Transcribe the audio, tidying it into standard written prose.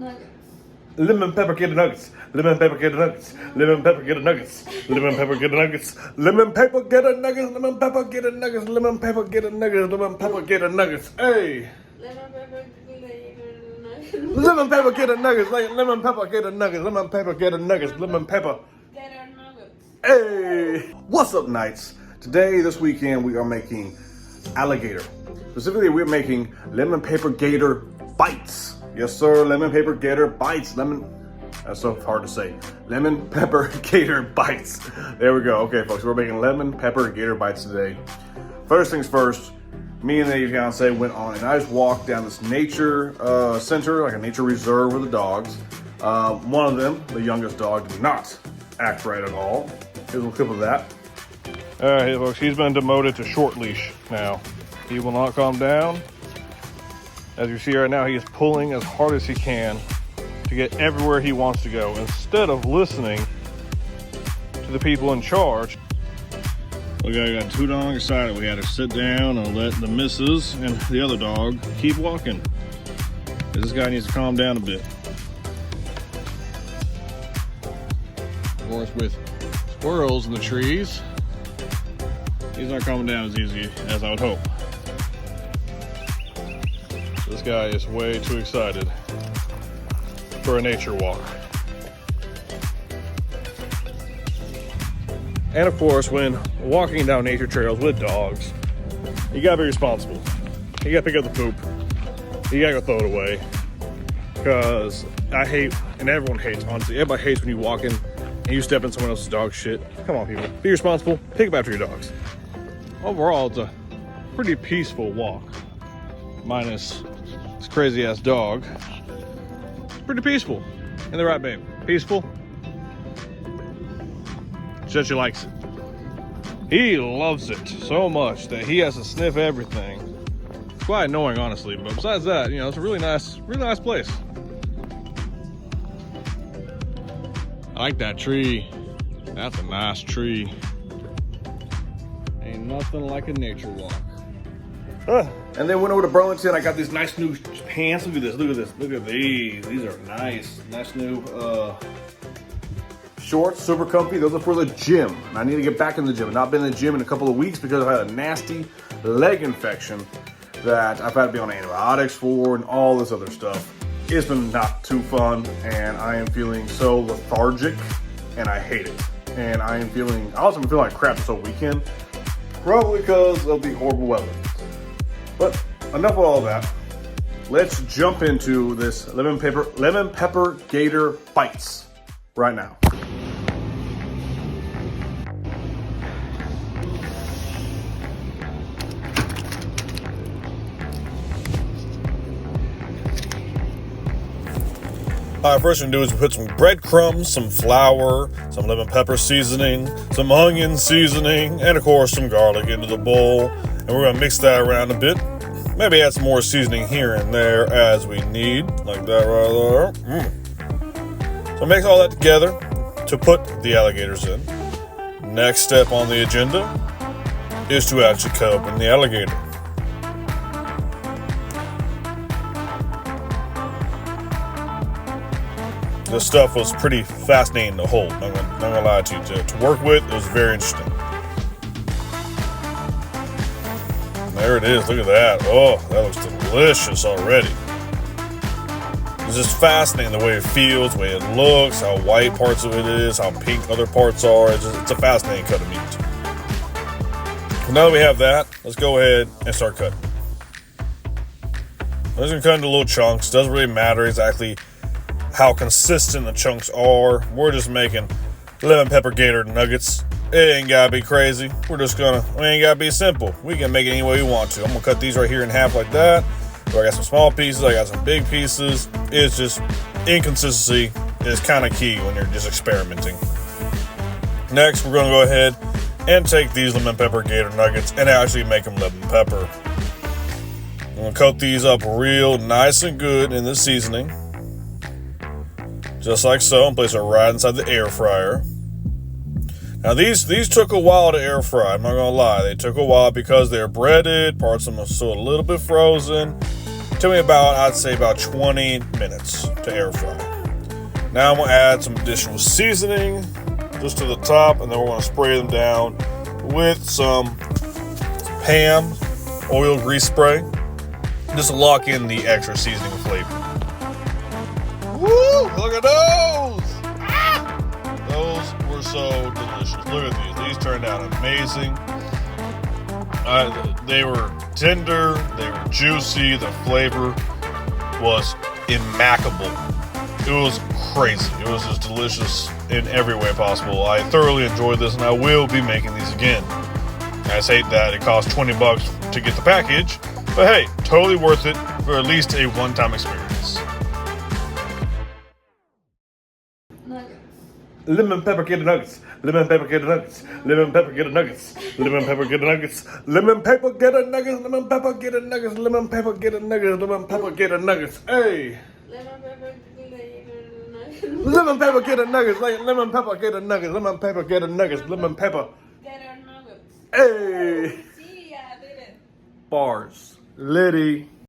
Nuggets. Lemon pepper gator nuggets. Lemon pepper gator nuggets. Lemon pepper gator nuggets. Lemon pepper gator nuggets. Lemon pepper gator nuggets. Lemon pepper gator nuggets. Lemon pepper gator nuggets. Lemon pepper gator nuggets. Hey. Lemon pepper gator nuggets. Lemon pepper gator nuggets. Lemon pepper gator nuggets. Lemon pepper gator nuggets. Lemon pepper. Gator nuggets. Hey. What's up, Knights? Today, this weekend, we are making alligator. Specifically, we're making lemon pepper gator bites. Yes, sir. Lemon pepper gator bites. That's so hard to say. Lemon pepper gator bites. There we go. Okay, folks, we're making lemon pepper gator bites today. First things first, me and the fiance went on and I just walked down this nature center, like a nature reserve with the dogs. One of them, the youngest dog, did not act right at all. Here's a little clip of that. All right, folks, he's been demoted to short leash now. He will not calm down. As you see right now, he is pulling as hard as he can to get everywhere he wants to go instead of listening to the people in charge. We got two dogs decided we had to sit down and let the missus and the other dog keep walking. This guy needs to calm down a bit. Of course, with squirrels in the trees, he's not calming down as easy as I would hope. This guy is way too excited for a nature walk. And of course, when walking down nature trails with dogs, you gotta be responsible. You gotta pick up the poop. You gotta go throw it away. Because I hate, and everyone hates, honestly, everybody hates when you walk in and you step in someone else's dog shit. Come on, people. Be responsible. Pick up after your dogs. Overall, it's a pretty peaceful walk. Minus this crazy ass dog. It's pretty peaceful. Ain't that right, babe? Peaceful? Said she likes it. He loves it so much that he has to sniff everything. It's quite annoying, honestly, but besides that, you know, it's a really nice place. I like that tree. That's a nice tree. Ain't nothing like a nature walk. And then went over to Burlington. I got these nice new pants. Look at this. Look at this. Look at these. These are nice. Nice new shorts. Super comfy. Those are for the gym. And I need to get back in the gym. I've not been in the gym in a couple of weeks because I had a nasty leg infection that I've had to be on antibiotics for and all this other stuff. It's been not too fun. And I am feeling so lethargic. And I hate it. And I also been feeling like crap this whole weekend. Probably because of the horrible weather. But enough of all that. Let's jump into this lemon pepper gator bites right now. All right, first thing we do is we put some breadcrumbs, some flour, some lemon pepper seasoning, some onion seasoning, and of course some garlic into the bowl. And we're gonna mix that around a bit. Maybe add some more seasoning here and there as we need, like that right there. So mix all that together to put the alligators in. Next step on the agenda is to actually cut open the alligator. This stuff was pretty fascinating to hold. I'm not gonna lie to you. To work with, it was very interesting. There it is. Look at that. Oh, that looks delicious already. It's just fascinating the way it feels, the way it looks, how white parts of it is, how pink other parts are. It's a fascinating cut of meat. So now that we have that, let's go ahead and start cutting. I'm just gonna cut into little chunks. Doesn't really matter exactly how consistent the chunks are. We're just making lemon pepper gator nuggets. It ain't gotta be crazy. We ain't gotta be simple. We can make it any way we want to. I'm gonna cut these right here in half like that. So I got some small pieces, I got some big pieces. It's just, inconsistency is kind of key when you're just experimenting. Next, we're gonna go ahead and take these lemon pepper gator nuggets and actually make them lemon pepper. I'm gonna coat these up real nice and good in the seasoning. Just like so, and place it right inside the air fryer. Now these took a while to air fry, I'm not gonna lie. They took a while because they're breaded, parts of them are still a little bit frozen. took me about, I'd say about 20 minutes to air fry. Now I'm gonna add some additional seasoning just to the top, and then we're gonna spray them down with some Pam oil grease spray, just to lock in the extra seasoning flavor. Woo! Look at those! Ah! Those were so delicious. Look at these. These turned out amazing. They were tender. They were juicy. The flavor was immaculable. It was crazy. It was just delicious in every way possible. I thoroughly enjoyed this, and I will be making these again. I just hate that it costs $20 to get the package, but hey, totally worth it for at least a one-time experience. Nuggets. Lemon pepper gator nuggets. Lemon pepper gator nuggets. Lemon pepper gator nuggets. Lemon pepper gator nuggets. Lemon pepper gator nuggets. Lemon pepper gator nuggets. Lemon pepper gator nuggets. Lemon pepper gator nuggets. Hey. Lemon pepper gator nuggets. Lemon pepper gator nuggets. Lemon pepper gator nuggets. Lemon pepper gator nuggets. Lemon pepper. Gator nuggets. Hey. See, I did it. Bars. Liddy.